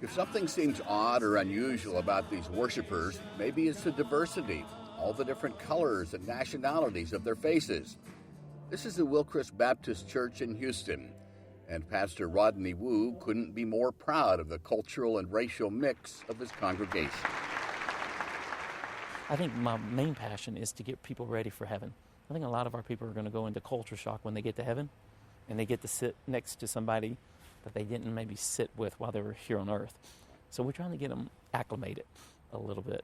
If something seems odd or unusual about these worshipers, maybe it's the diversity, all the different colors and nationalities of their faces. This is the Wilchrist Baptist Church in Houston, and Pastor Rodney Wu couldn't be more proud of the cultural and racial mix of his congregation. I think my main passion is to get people ready for heaven. I think a lot of our people are going to go into culture shock when they get to heaven, and they get to sit next to somebody that they didn't maybe sit with while they were here on earth. So we're trying to get them acclimated a little bit.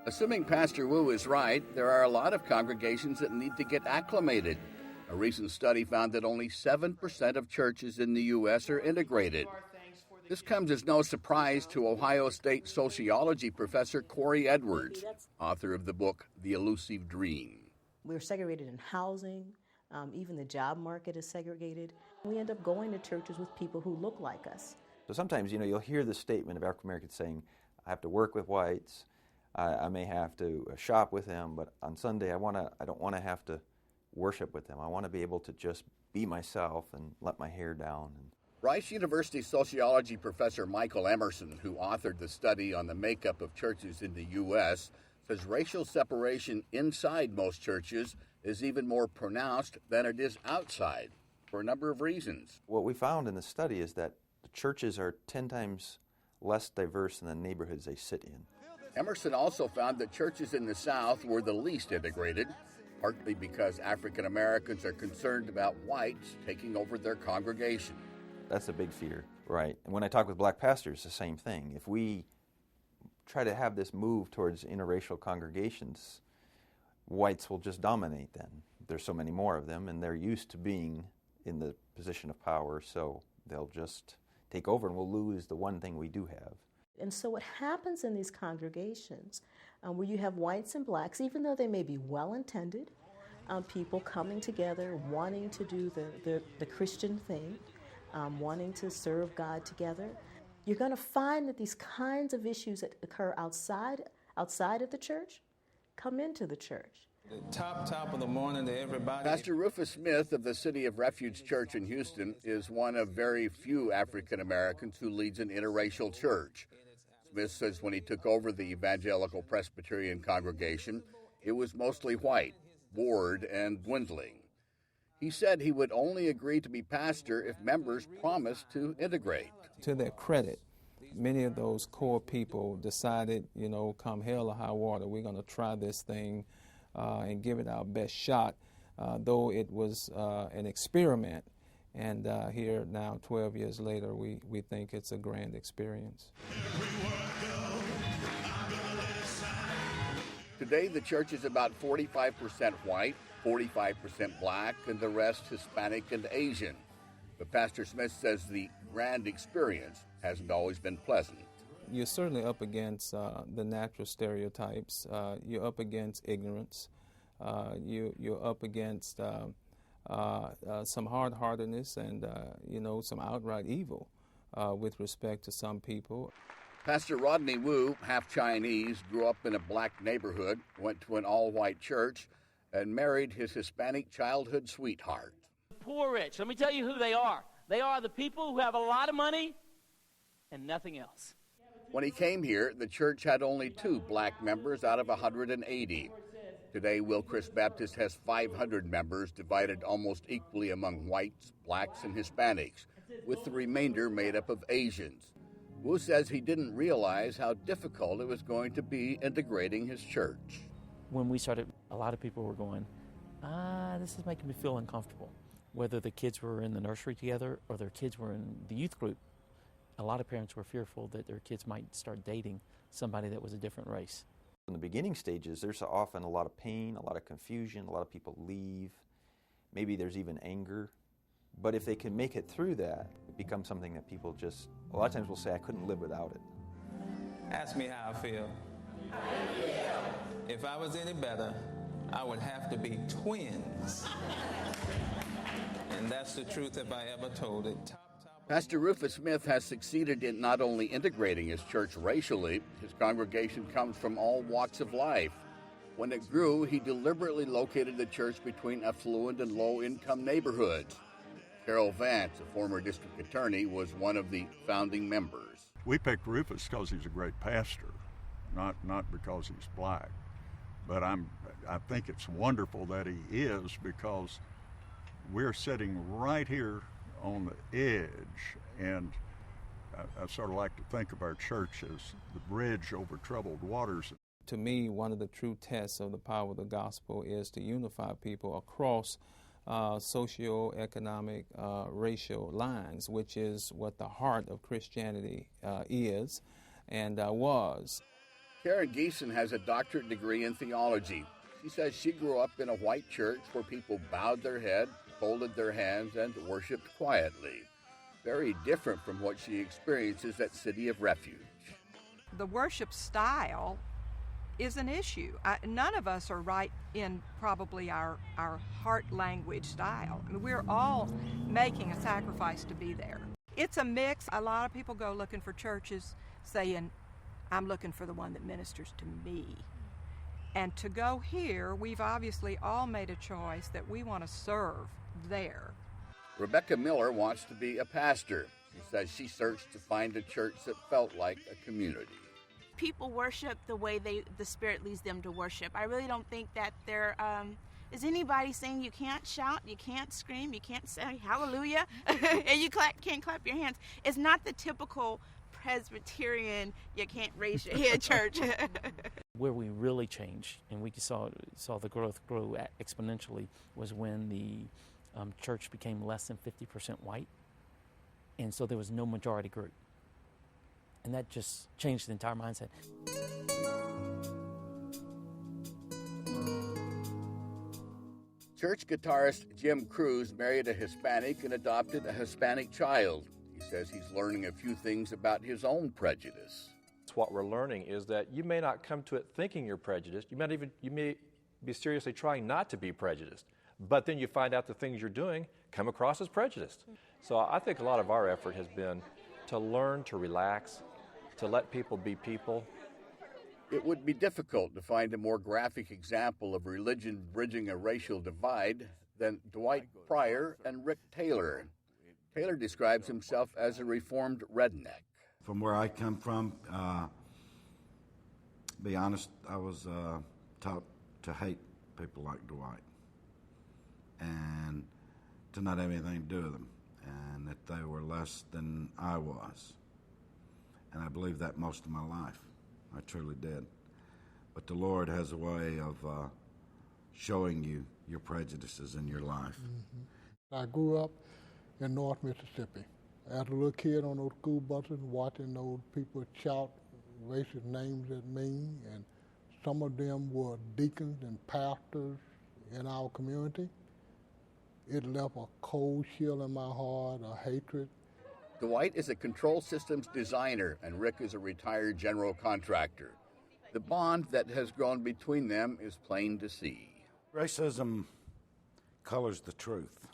Assuming Pastor Wu is right, there are a lot of congregations that need to get acclimated. A recent study found that only 7% of churches in the U.S. are integrated. This comes as no surprise to Ohio State sociology professor Corey Edwards, author of the book The Elusive Dream. We're segregated in housing. Even the job market is segregated. We end up going to churches with people who look like us. So sometimes, you'll hear the statement of African Americans saying, I have to work with whites, I may have to shop with them, but on Sunday I don't want to have to worship with them. I want to be able to just be myself and let my hair down. Rice University sociology professor Michael Emerson, who authored the study on the makeup of churches in the U.S., says racial separation inside most churches is even more pronounced than it is outside, for a number of reasons. What we found in the study is that the churches are 10 times less diverse than the neighborhoods they sit in. Emerson also found that churches in the South were the least integrated, partly because African Americans are concerned about whites taking over their congregation. That's a big fear, right? And when I talk with black pastors, the same thing. If we try to have this move towards interracial congregations, whites will just dominate then. There's so many more of them, and they're used to being in the position of power, so they'll just take over, and we'll lose the one thing we do have. And so what happens in these congregations where you have whites and blacks, even though they may be well-intended, people coming together, wanting to do the Christian thing, wanting to serve God together, you're going to find that these kinds of issues that occur outside of the church come into the church. The top of the morning to everybody. Pastor Rufus Smith of the City of Refuge Church in Houston is one of very few African Americans who leads an interracial church. Smith says when he took over the Evangelical Presbyterian congregation, it was mostly white, bored, and dwindling. He said he would only agree to be pastor if members promised to integrate. To their credit, many of those core people decided, come hell or high water, we're going to try this thing and give it our best shot, though it was an experiment. And here now, 12 years later, we think it's a grand experience. Today, the church is about 45% white, 45% black, and the rest Hispanic and Asian. But Pastor Smith says the grand experience hasn't always been pleasant. You're certainly up against the natural stereotypes. You're up against ignorance. You're up against some hard-heartedness and, some outright evil with respect to some people. Pastor Rodney Wu, half Chinese, grew up in a black neighborhood, went to an all-white church, and married his Hispanic childhood sweetheart. Poor rich, let me tell you who they are. They are the people who have a lot of money and nothing else. When he came here, the church had only 2 black members out of 180. Today, Wilchrist Baptist has 500 members, divided almost equally among whites, blacks, and Hispanics, with the remainder made up of Asians. Wu says he didn't realize how difficult it was going to be integrating his church. When we started, a lot of people were going, this is making me feel uncomfortable. Whether the kids were in the nursery together or their kids were in the youth group, a lot of parents were fearful that their kids might start dating somebody that was a different race. In the beginning stages, there's often a lot of pain, a lot of confusion, a lot of people leave. Maybe there's even anger. But if they can make it through that, it becomes something that people just, a lot of times will say, I couldn't live without it. Ask me how I feel. If I was any better, I would have to be twins. And that's the truth if I ever told it. Pastor Rufus Smith has succeeded in not only integrating his church racially, his congregation comes from all walks of life. When it grew, he deliberately located the church between affluent and low-income neighborhoods. Carol Vance, a former district attorney, was one of the founding members. We picked Rufus because he's a great pastor, not because he's black. But I think it's wonderful that he is, because we're sitting right here on the edge, and I sort of like to think of our church as the bridge over troubled waters. To me, one of the true tests of the power of the gospel is to unify people across socioeconomic, racial lines, which is what the heart of Christianity is and was. Karen Geeson has a doctorate degree in theology. She says she grew up in a white church where people bowed their head, folded their hands, and worshiped quietly. Very different from what she experiences at City of Refuge. The worship style is an issue. None of us are right in probably our heart language style. I mean, we're all making a sacrifice to be there. It's a mix. A lot of people go looking for churches saying, I'm looking for the one that ministers to me. And to go here, we've obviously all made a choice that we want to serve there. Rebecca Miller wants to be a pastor. She says she searched to find a church that felt like a community. People worship the way the Spirit leads them to worship. I really don't think that there is anybody saying you can't shout, you can't scream, you can't say hallelujah, and you can't clap your hands. It's not the typical Presbyterian, you can't raise your head church. Where we really changed, and we saw the growth grow exponentially, was when the church became less than 50% white, and so there was no majority group. And that just changed the entire mindset. Church guitarist Jim Cruz married a Hispanic and adopted a Hispanic child. He says he's learning a few things about his own prejudice. What we're learning is that you may not come to it thinking you're prejudiced. You may be seriously trying not to be prejudiced, but then you find out the things you're doing come across as prejudiced. So I think a lot of our effort has been to learn to relax, to let people be people. It would be difficult to find a more graphic example of religion bridging a racial divide than Dwight Pryor and Rick Taylor. Taylor describes himself as a reformed redneck. From where I come from, be honest, I was taught to hate people like Dwight and to not have anything to do with them, and that they were less than I was. And I believed that most of my life. I truly did. But the Lord has a way of showing you your prejudices in your life. I grew up in North Mississippi. As a little kid on those school buses, watching those people shout racist names at me, and some of them were deacons and pastors in our community. It left a cold chill in my heart, a hatred. Dwight is a control systems designer, and Rick is a retired general contractor. The bond that has grown between them is plain to see. Racism colors the truth.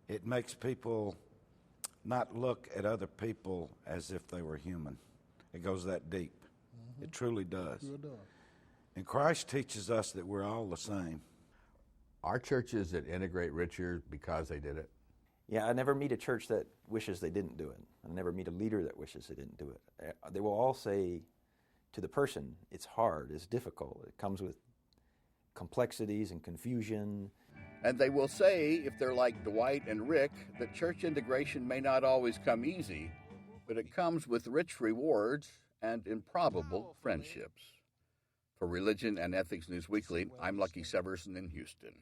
It makes people not look at other people as if they were human. It goes that deep. It truly does. Sure does. And Christ teaches us that we're all the same. Are churches that integrate richer because they did it? Yeah, I never meet a church that wishes they didn't do it. I never meet a leader that wishes they didn't do it. They will all say to the person, it's hard, it's difficult, it comes with complexities and confusion. And they will say, if they're like Dwight and Rick, that church integration may not always come easy, but it comes with rich rewards and improbable friendships. For Religion and Ethics News Weekly, I'm Lucky Severson in Houston.